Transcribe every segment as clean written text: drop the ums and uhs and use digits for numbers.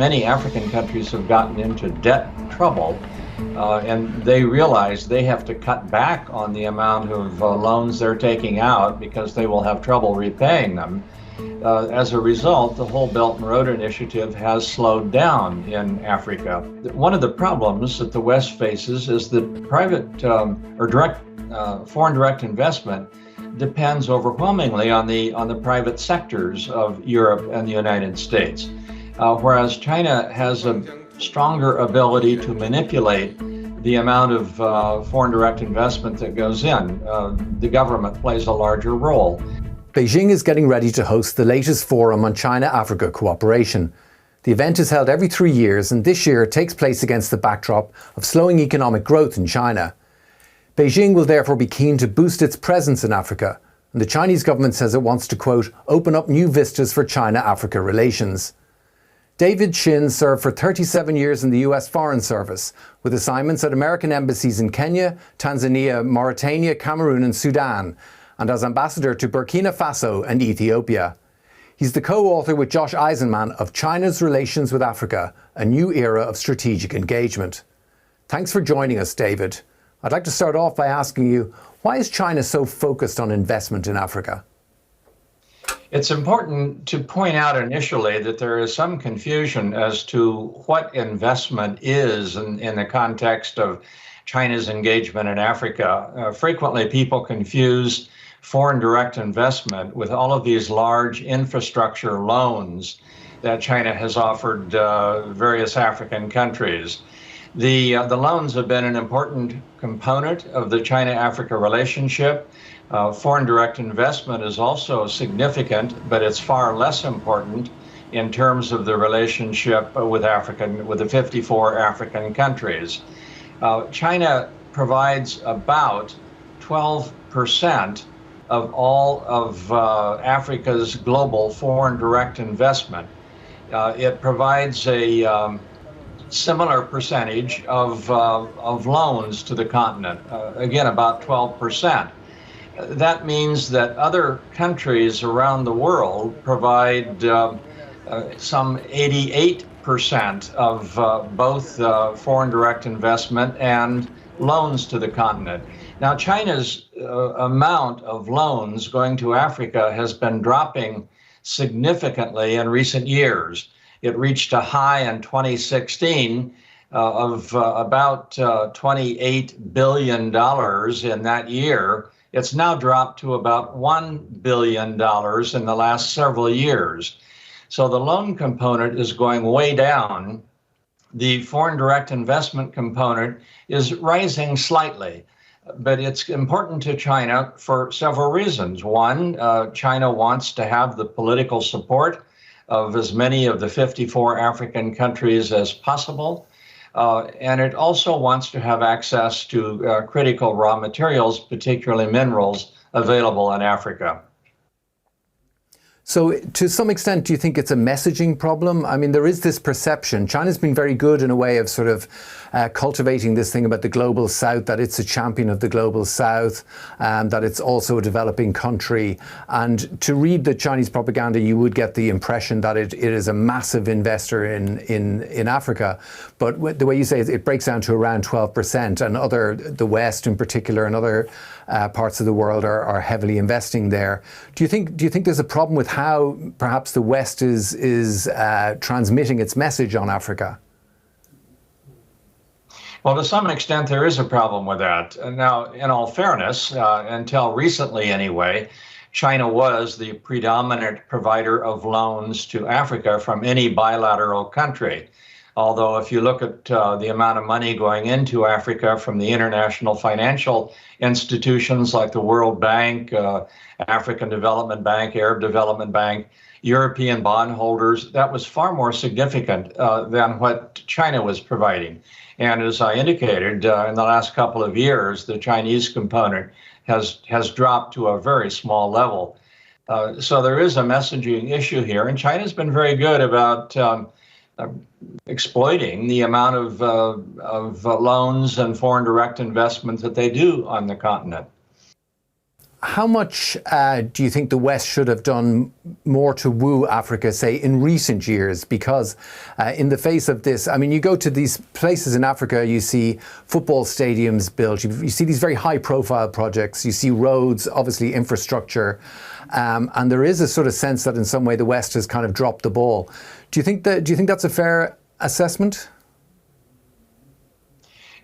Many African countries have gotten into debt trouble, and they realize they have to cut back on the amount of loans they're taking out because they will have trouble repaying them. As a result, the whole Belt and Road Initiative has slowed down in Africa. One of the problems that the West faces is that private or direct foreign direct investment depends overwhelmingly on the private sectors of Europe and the United States. Whereas China has a stronger ability to manipulate the amount of foreign direct investment that goes in. The government plays a larger role. Beijing is getting ready to host the latest forum on China-Africa cooperation. The event is held every 3 years, and this year it takes place against the backdrop of slowing economic growth in China. Beijing will therefore be keen to boost its presence in Africa, and the Chinese government says it wants to, quote, open up new vistas for China-Africa relations. David Shinn served for 37 years in the US Foreign Service, with assignments at American embassies in Kenya, Tanzania, Mauritania, Cameroon and Sudan, and as ambassador to Burkina Faso and Ethiopia. He's the co-author with Josh Eisenman of China's Relations with Africa, a new era of strategic engagement. Thanks for joining us, David. I'd like to start off by asking you, why is China so focused on investment in Africa? It's important to point out initially that there is some confusion as to what investment is in the context of China's engagement in Africa. Frequently, people confuse foreign direct investment with all of these large infrastructure loans that China has offered various African countries. The loans have been an important component of the China-Africa relationship. Foreign direct investment is also significant, but it's far less important in terms of the relationship with the 54 African countries. China provides about 12% of all of Africa's global foreign direct investment. It provides a similar percentage of loans to the continent, again, about 12%. That means that other countries around the world provide some 88% of both foreign direct investment and loans to the continent. Now, China's amount of loans going to Africa has been dropping significantly in recent years. It reached a high in 2016 of about $28 billion in that year. It's now dropped to about $1 billion in the last several years. So the loan component is going way down. The foreign direct investment component is rising slightly, but it's important to China for several reasons. One, China wants to have the political support of as many of the 54 African countries as possible. And it also wants to have access to critical raw materials, particularly minerals, available in Africa. So to some extent, do you think it's a messaging problem? I mean, there is this perception. China's been very good in a way of sort of cultivating this thing about the global south, that it's a champion of the global south, that it's also a developing country. And to read the Chinese propaganda, you would get the impression that it is a massive investor in Africa. But the way you say it, it breaks down to around 12%, and the West in particular and other parts of the world are heavily investing there. Do you think there's a problem with how perhaps the West is transmitting its message on Africa? Well, to some extent, there is a problem with that. Now, in all fairness, until recently anyway, China was the predominant provider of loans to Africa from any bilateral country. Although if you look at the amount of money going into Africa from the international financial institutions like the World Bank, African Development Bank, Arab Development Bank, European bondholders, that was far more significant than what China was providing. And as I indicated, in the last couple of years, the Chinese component has dropped to a very small level. So there is a messaging issue here, and China's been very good about exploiting the amount of loans and foreign direct investment that they do on the continent. How much do you think the West should have done more to woo Africa, say, in recent years? Because in the face of this, I mean, you go to these places in Africa, you see football stadiums built, you see these very high-profile projects, you see roads, obviously infrastructure, and there is a sort of sense that in some way the West has kind of dropped the ball. Do you think that's a fair assessment?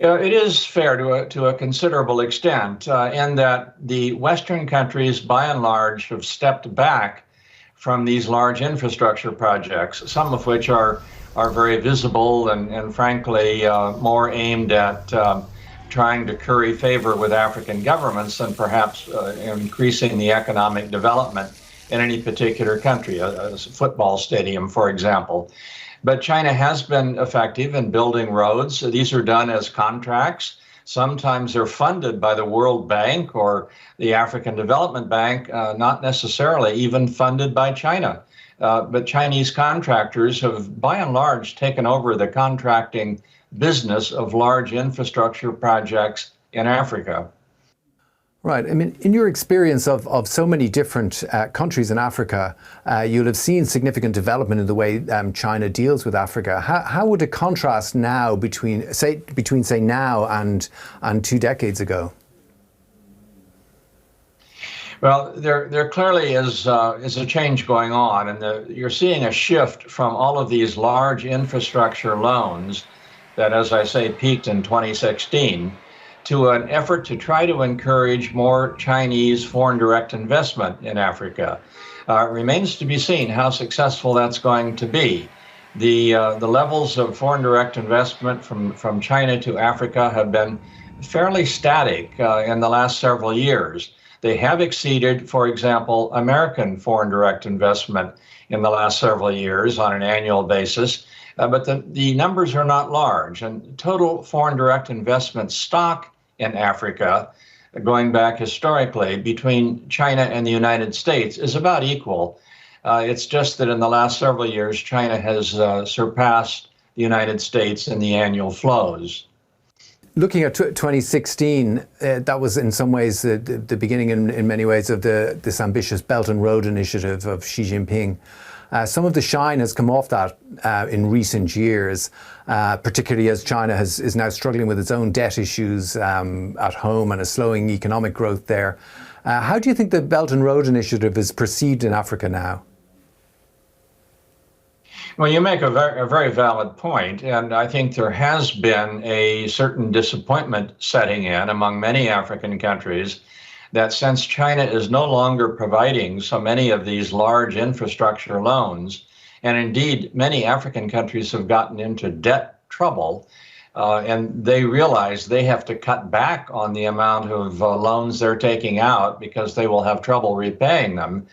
It is fair to a considerable extent, in that the Western countries, by and large, have stepped back from these large infrastructure projects, some of which are very visible and frankly, more aimed at trying to curry favor with African governments than perhaps increasing the economic development in any particular country, a football stadium, for example. But China has been effective in building roads. These are done as contracts. Sometimes they're funded by the World Bank or the African Development Bank, not necessarily even funded by China. But Chinese contractors have, by and large, taken over the contracting business of large infrastructure projects in Africa. Right. I mean, in your experience of so many different countries in Africa, you'll have seen significant development in the way China deals with Africa. How would it contrast now between say now and 2 decades ago? Well, there clearly is a change going on, and you're seeing a shift from all of these large infrastructure loans that, as I say, peaked in 2016. To an effort to try to encourage more Chinese foreign direct investment in Africa. It remains to be seen how successful that's going to be. The levels of foreign direct investment from China to Africa have been fairly static in the last several years. They have exceeded, for example, American foreign direct investment in the last several years on an annual basis, but the numbers are not large. And total foreign direct investment stock in Africa, going back historically, between China and the United States is about equal. It's just that in the last several years, China has surpassed the United States in the annual flows. Looking at 2016, that was in some ways the beginning in many ways of this ambitious Belt and Road Initiative of Xi Jinping. Some of the shine has come off that in recent years, particularly as China is now struggling with its own debt issues at home and a slowing economic growth there. How do you think the Belt and Road Initiative is perceived in Africa now? Well, you make a very valid point, and I think there has been a certain disappointment setting in among many African countries that since China is no longer providing so many of these large infrastructure loans, and indeed many African countries have gotten into debt trouble, and they realize they have to cut back on the amount of loans they're taking out because they will have trouble repaying them.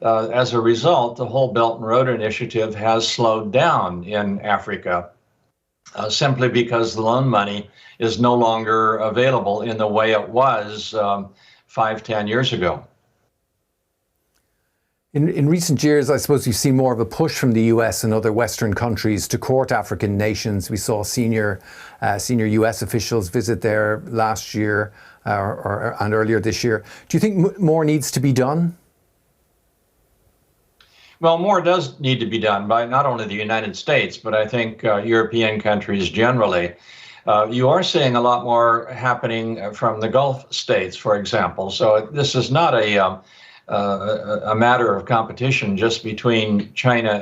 As a result, the whole Belt and Road Initiative has slowed down in Africa, simply because the loan money is no longer available in the way it was 5-10 years ago. In recent years, I suppose you've seen more of a push from the US and other Western countries to court African nations. We saw senior US officials visit there last year and earlier this year. Do you think more needs to be done? Well, more does need to be done by not only the United States, but I think European countries generally. You are seeing a lot more happening from the Gulf states, for example. So this is not a matter of competition just between China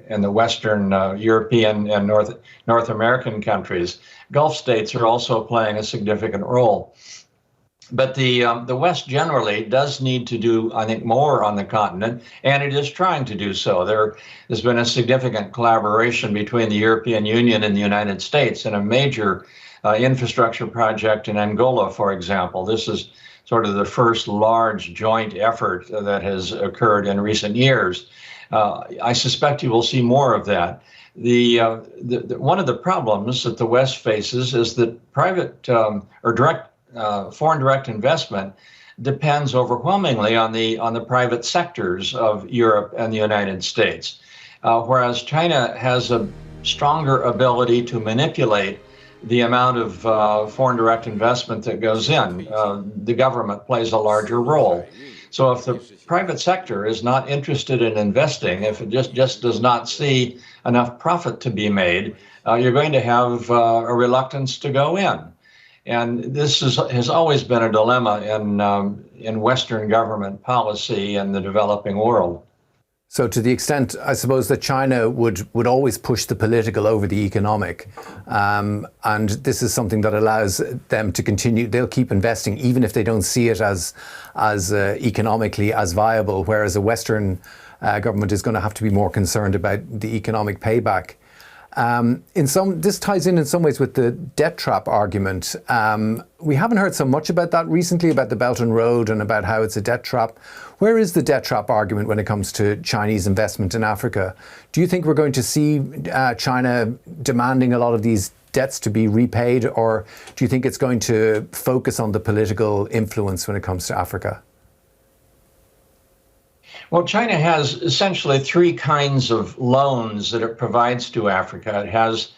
and the Western European and North American countries. Gulf states are also playing a significant role. But the West generally does need to do, I think, more on the continent, and it is trying to do so. There's been a significant collaboration between the European Union and the United States in a major infrastructure project in Angola, for example. This is sort of the first large joint effort that has occurred in recent years. I suspect you will see more of that. One of the problems that the West faces is that private or direct foreign direct investment depends overwhelmingly on the private sectors of Europe and the United States, whereas China has a stronger ability to manipulate the amount of foreign direct investment that goes in. The government plays a larger role. So if the private sector is not interested in investing, if it just does not see enough profit to be made, you're going to have a reluctance to go in. And this has always been a dilemma in Western government policy in the developing world. So to the extent, I suppose, that China would always push the political over the economic, and this is something that allows them to continue. They'll keep investing even if they don't see it as economically as viable, whereas a Western government is going to have to be more concerned about the economic payback. This ties in some ways with the debt trap argument. We haven't heard so much about that recently, about the Belt and Road and about how it's a debt trap. Where is the debt trap argument when it comes to Chinese investment in Africa? Do you think we're going to see China demanding a lot of these debts to be repaid, or do you think it's going to focus on the political influence when it comes to Africa? Well, China has essentially three kinds of loans that it provides to Africa. It has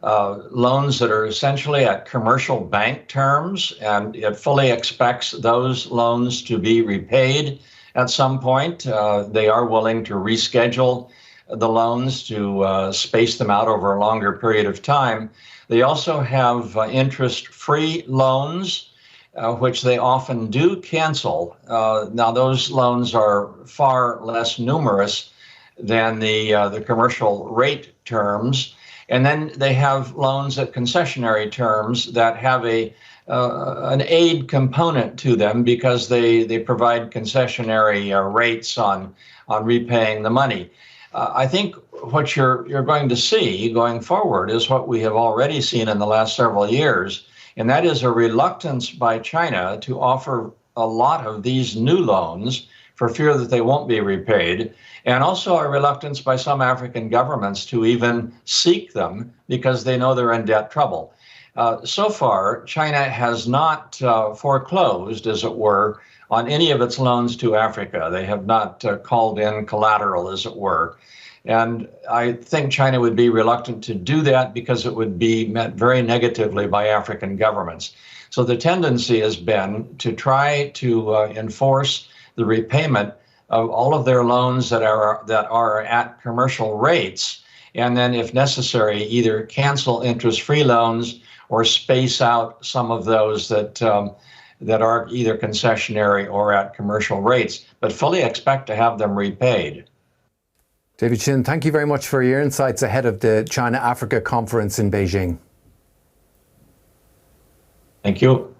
loans that are essentially at commercial bank terms, and it fully expects those loans to be repaid at some point. They are willing to reschedule the loans to space them out over a longer period of time. They also have interest-free loans, which they often do cancel. Now, those loans are far less numerous than the commercial rate terms. And then they have loans at concessionary terms that have an aid component to them because they provide concessionary rates on repaying the money. I think what you're going to see going forward is what we have already seen in the last several years, and that is a reluctance by China to offer a lot of these new loans for fear that they won't be repaid, and also a reluctance by some African governments to even seek them because they know they're in debt trouble. So far, China has not foreclosed, as it were, on any of its loans to Africa. They have not called in collateral, as it were. And I think China would be reluctant to do that because it would be met very negatively by African governments. So the tendency has been to try to enforce the repayment of all of their loans that are at commercial rates, and then, if necessary, either cancel interest-free loans or space out some of those that are either concessionary or at commercial rates, but fully expect to have them repaid. David Shinn, thank you very much for your insights ahead of the China-Africa conference in Beijing. Thank you.